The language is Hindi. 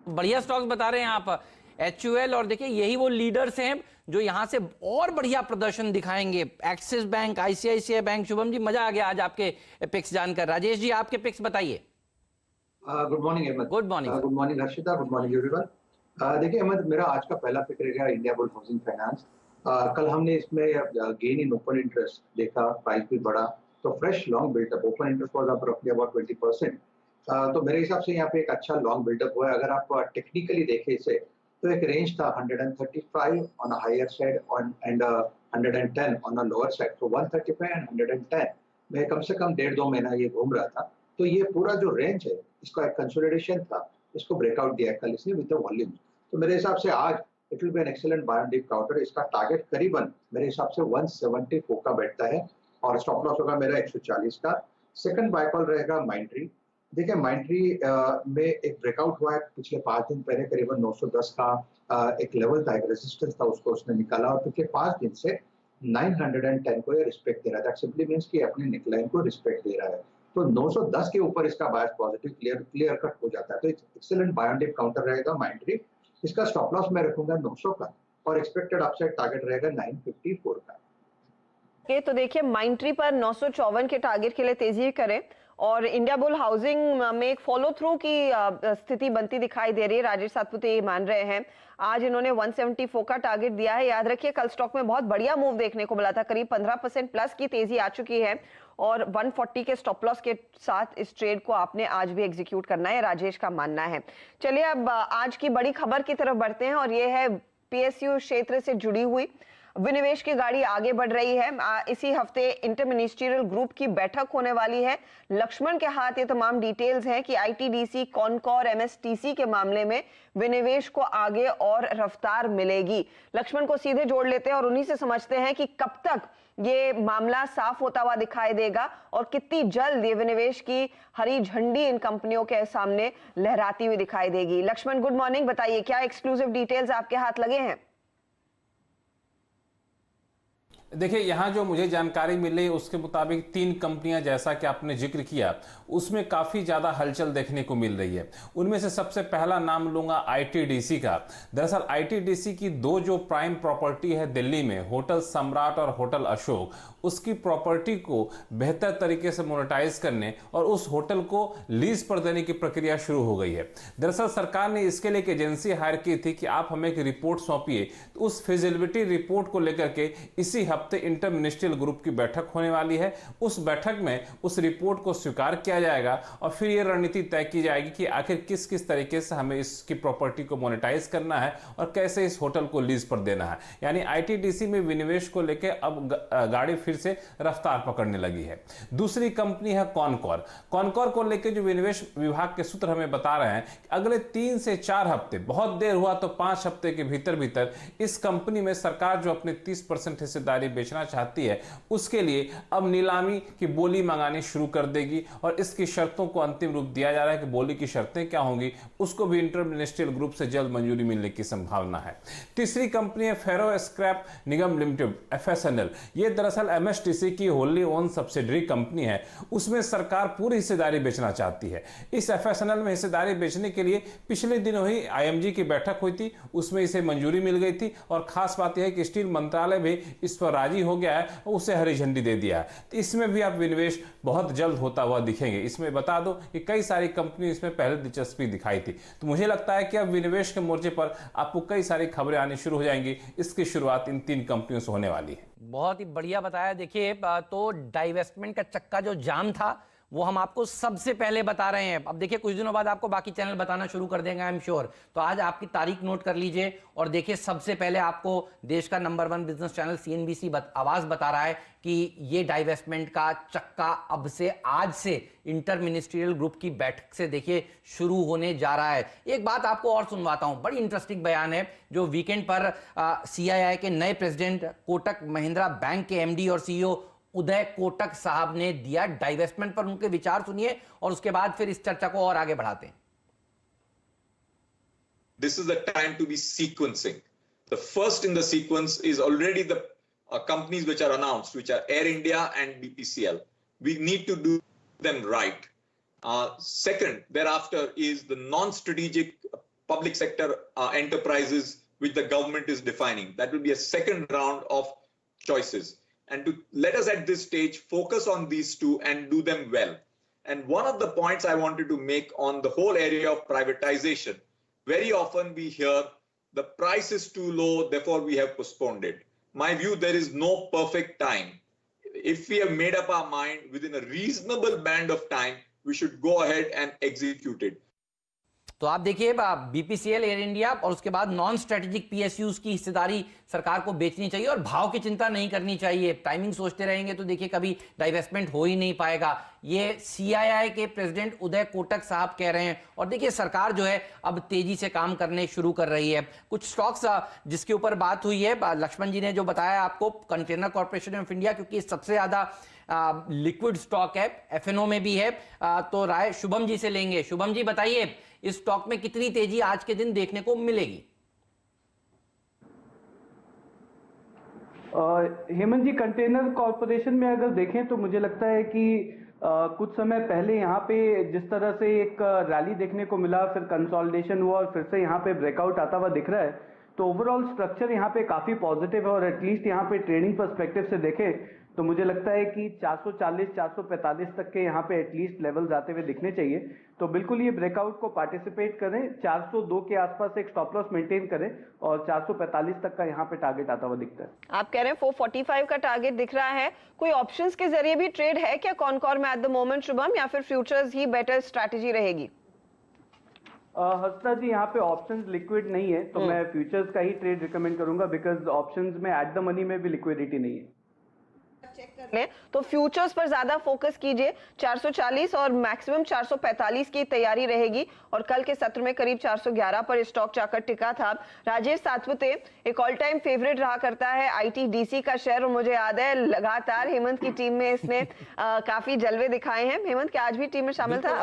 बढ़िया स्टॉक्स बता रहे हैं आप, HUL, और देखिए यही वो लीडर्स हैं जो यहां से और बढ़िया प्रदर्शन दिखाएंगे। Axis bank, ICICI bank. Shubham ji, मजा आ गया आज आपके पिक्स जानकर। राजेश जी, आपके पिक्स बताइए। Good morning Ahmed. Good morning sir. Good morning Harshita, good morning everyone. देखिए अहमद, मेरा आज का पहला पिक रहेगा इंडियाबुल्स हाउसिंग फाइनेंस। कल हमने इसमें गेन इन ओपन इंटरेस्ट देखा, प्राइस भी बढ़ा, तो fresh long buildup, open interest was up रफली अबाउट 20%। तो मेरे हिसाब से यहाँ पे एक अच्छा लॉन्ग बिल्डअप हुआ है। अगर आप टेक्निकली देखें इसे, तो एक रेंज था 135 on a higher side and 110 on a lower side. तो 135 एंड 110 में कम से कम 1.5-2 महीना ये घूम रहा था। तो ये पूरा जो रेंज है, इसका एक कंसोलिडेशन था, इसको ब्रेकआउट दिया कल इसने विद द वॉल्यूम। तो मेरे हिसाब से आज it will be an excellent buy and dip counter. इसका टारगेट करीबन मेरे हिसाब से 174 का बैठता है और स्टॉप लॉस होगा मेरा 140 का। सेकंड बाय कॉल रहेगा माइंट्री। देखिए माइंट्री में एक ब्रेकआउट हुआ है पिछले 5 दिन पहले, करीबन 910 का एक लेवल था, एक रेजिस्टेंस था, उसको उसने निकाला और पिछले 5 दिन से 910 को ये रिस्पेक्ट दे रहा है। दैट सिंपली मींस कि अपने नेकलाइन को रिस्पेक्ट दे रहा है। तो 910 के ऊपर इसका बायस पॉजिटिव क्लियर कट हो जाता है। तो excellent buy and dip counter रहेगा माइंट्री। इसका स्टॉप लॉस मैं रखूंगा 900 का और एक्सपेक्टेड अपसाइड टारगेट रहेगा 954 का। तो देखिए माइंट्री पर 954 के टारगेट के लिए तेजी करें और इंडियाबुल हाउसिंग में एक फॉलो थ्रू की स्थिति बनती दिखाई दे रही है। राजेश सातपुते ये मान रहे हैं। आज इन्होंने 174 का टारगेट दिया है। याद रखिए कल स्टॉक में बहुत बढ़िया मूव देखने को मिला था, करीब 15% प्लस की तेजी आ चुकी है और 140 के स्टॉप लॉस के साथ इस ट्रेड को आपने आज भी एग्जीक्यूट करना है, राजेश का मानना है। चलिए अब आज की बड़ी खबर की तरफ बढ़ते हैं और ये है PSU क्षेत्र से जुड़ी हुई विनिवेश की गाड़ी आगे बढ़ रही है। इसी हफ्ते इंटर मिनिस्ट्रियल ग्रुप की बैठक होने वाली है। लक्ष्मण के हाथ ये तमाम डिटेल्स हैं कि ITDC, कॉनकॉर, MSTC के मामले में विनिवेश को आगे और रफ्तार मिलेगी। लक्ष्मण को सीधे जोड़ लेते हैं और उन्हीं से समझते हैं कि कब तक ये मामला साफ होता हुआ दिखाई देगा और कितनी जल्द ये विनिवेश की हरी झंडी इन कंपनियों के सामने लहराती हुई दिखाई देगी। लक्ष्मण गुड मॉर्निंग, बताइए क्या एक्सक्लूसिव डिटेल्स आपके हाथ लगे हैं? देखिए यहाँ जो मुझे जानकारी मिली उसके मुताबिक 3 कंपनियां, जैसा कि आपने जिक्र किया, उसमें काफ़ी ज़्यादा हलचल देखने को मिल रही है। उनमें से सबसे पहला नाम लूँगा ITDC का। दरअसल ITDC की 2 जो प्राइम प्रॉपर्टी है दिल्ली में, होटल सम्राट और होटल अशोक, उसकी प्रॉपर्टी को बेहतर तरीके से मोनेटाइज करने और उस होटल को लीज पर देने की प्रक्रिया शुरू हो गई है। दरअसल सरकार ने इसके लिए एक एजेंसी हायर की थी कि आप हमें एक रिपोर्ट सौंपिए। तो उस फिजिबिलिटी रिपोर्ट को लेकर के इसी हफ्ते इंटर मिनिस्ट्रियल ग्रुप की बैठक होने वाली है। उस बैठक में उस रिपोर्ट को स्वीकार किया जाएगा और फिर यह रणनीति तय की जाएगी कि आखिर किस किस तरीके से हमें इसकी प्रॉपर्टी को मोनेटाइज करना है और कैसे इस होटल को लीज पर देना है। यानी ITDC में विनिवेश को लेकर अब गाड़ी फिर से रफ्तार पकड़ने लगी है। दूसरी कंपनी है कॉनकॉर। कॉनकॉर को लेकर जो विनिवेश विभाग के सूत्र हमें बता रहे हैं कि अगले 3 से 4 हफ्ते, बहुत देर हुआ तो 5 हफ्ते के भीतर भीतर इस कंपनी में सरकार जो अपने 30% हिस्सेदारी बेचना चाहती है उसके लिए अब नीलामी की बोली मंगानी शुरू कर देगी और इसकी शर्तों को अंतिम रूप दिया जा रहा है कि बोली की शर्तें क्या होंगी, उसको भी इंटर मिनिस्ट्रियल ग्रुप से जल्द मंजूरी मिलने की संभावना है। तीसरी कंपनी है फेरो स्क्रैप निगम लिमिटेड, FSNL। ये दरअसल MSTC की होली ओन सब्सिडरी कंपनी है। उसमें सरकार पूरी हिस्सेदारी बेचना चाहती है। इस FSNL में हिस्सेदारी बेचने के लिए पिछले दिनों ही IMG की बैठक हुई थी, उसमें इसे मंजूरी मिल गई थी और खास बात यह है कि स्टील मंत्रालय भी इस पर राजी हो गया है, उसे हरी झंडी दे दिया है। तो इसमें भी आप विनिवेश बहुत जल्द होता हुआ दिखेंगे। इसमें बता दो कि कई सारी कंपनी इसमें पहले दिलचस्पी दिखाई थी। तो मुझे लगता है कि अब विनिवेश के मोर्चे पर आपको कई सारी खबरें आनी शुरू हो जाएंगी। इसकी शुरुआत इन 3 कंपनियों से होने वाली है। बहुत ही बढ़िया बताया। देखिए तो डाइवेस्टमेंट का चक्का जो जाम था वो हम आपको सबसे पहले बता रहे हैं। अब देखिए कुछ दिनों बाद आपको बाकी चैनल बताना शुरू कर देंगे, आई एम श्योर। तो आज आपकी तारीख नोट कर लीजिए और देखिए सबसे पहले आपको देश का नंबर 1 बिजनेस चैनल CNBC आवाज बता रहा है कि ये डाइवेस्टमेंट का चक्का अब से, आज से इंटर मिनिस्ट्रियल ग्रुप की बैठक से देखिए शुरू होने जा रहा है। एक बात आपको और सुनवाता हूं, बड़ी इंटरेस्टिंग बयान है जो वीकेंड पर CII के नए प्रेसिडेंट कोटक महिंद्रा बैंक के MD और CEO उदय कोटक साहब ने दिया। डाइवेस्टमेंट पर उनके विचार सुनिए और उसके बाद फिर इस चर्चा को और आगे बढ़ाते हैं। This is the time to be sequencing. The first in the sequence is already the companies which are announced, which are Air India and BPCL. We need to do them right. Second, thereafter is the non-strategic public sector enterprises which the government is defining. That will be a second round of choices. And to let us at this stage focus on these two and do them well. And one of the points I wanted to make on the whole area of privatization, very often we hear the price is too low, therefore we have postponed it. My view, there is no perfect time. If we have made up our mind within a reasonable band of time, we should go ahead and execute it. तो आप देखिए बीपीसीएल, एयर इंडिया और उसके बाद नॉन स्ट्रेटेजिक पीएसयूज की हिस्सेदारी सरकार को बेचनी चाहिए और भाव की चिंता नहीं करनी चाहिए। टाइमिंग सोचते रहेंगे तो देखिए कभी डाइवेस्टमेंट हो ही नहीं पाएगा। ये सीआईआई के प्रेसिडेंट उदय कोटक साहब कह रहे हैं। और देखिए सरकार जो है अब तेजी से काम करने शुरू कर रही है। कुछ स्टॉक्स जिसके ऊपर बात हुई है, लक्ष्मण जी ने जो बताया आपको, कंटेनर कॉर्पोरेशन ऑफ इंडिया, क्योंकि सबसे ज्यादा लिक्विड स्टॉक है, एफएनओ में भी है। तो राय शुभम जी से लेंगे। शुभम जी बताइए, इस स्टॉक में कितनी तेजी आज के दिन देखने को मिलेगी? हेमंत जी, कंटेनर कॉर्पोरेशन में अगर देखें तो मुझे लगता है कि कुछ समय पहले यहाँ पे जिस तरह से एक रैली देखने को मिला, फिर कंसोलिडेशन हुआ और फिर से यहाँ पे ब्रेकआउट आता हुआ दिख रहा है, तो ओवरऑल स्ट्रक्चर यहाँ पे काफी पॉजिटिव है। और एटलीस्ट यहाँ पे ट्रेडिंग पर्सपेक्टिव से देखें तो मुझे लगता है कि 440 445 तक के यहाँ पे एटलीस्ट लेवल्स आते हुए दिखने चाहिए। तो बिल्कुल ये ब्रेकआउट को पार्टिसिपेट करें, 402 के आसपास एक स्टॉप लॉस मेंटेन करें और 445 तक का यहाँ पे टारगेट आता हुआ दिखता है। आप कह रहे हैं 445 का टारगेट दिख रहा है। कोई ऑप्शंस के जरिए भी ट्रेड है क्या कॉनकॉर में एट द मोमेंट शुभम, या फिर फ्यूचर्स ही बेटर स्ट्रैटेजी रहेगी? हंसना जी, यहाँ पे ऑप्शंस लिक्विड नहीं है, तो मैं फ्यूचर्स का ही ट्रेड रिकमेंड करूंगा, बिकॉज ऑप्शंस में एट द मनी में भी लिक्विडिटी नहीं है। चेक कर लें तो फ्यूचर्स पर ज्यादा फोकस कीजिए। 440 और मैक्सिमम 445 की तैयारी रहेगी। और कल के सत्र में करीब 411 पर स्टॉक जाकर टिका था। राजेश सातपुते एक ऑल टाइम फेवरेट रहा करता है आईटीडीसी का शेयर, और मुझे याद है लगातार हेमंत की टीम में इसने काफी जलवे दिखाए हैं। हेमंत क्या आज भी टीम में शामिल था?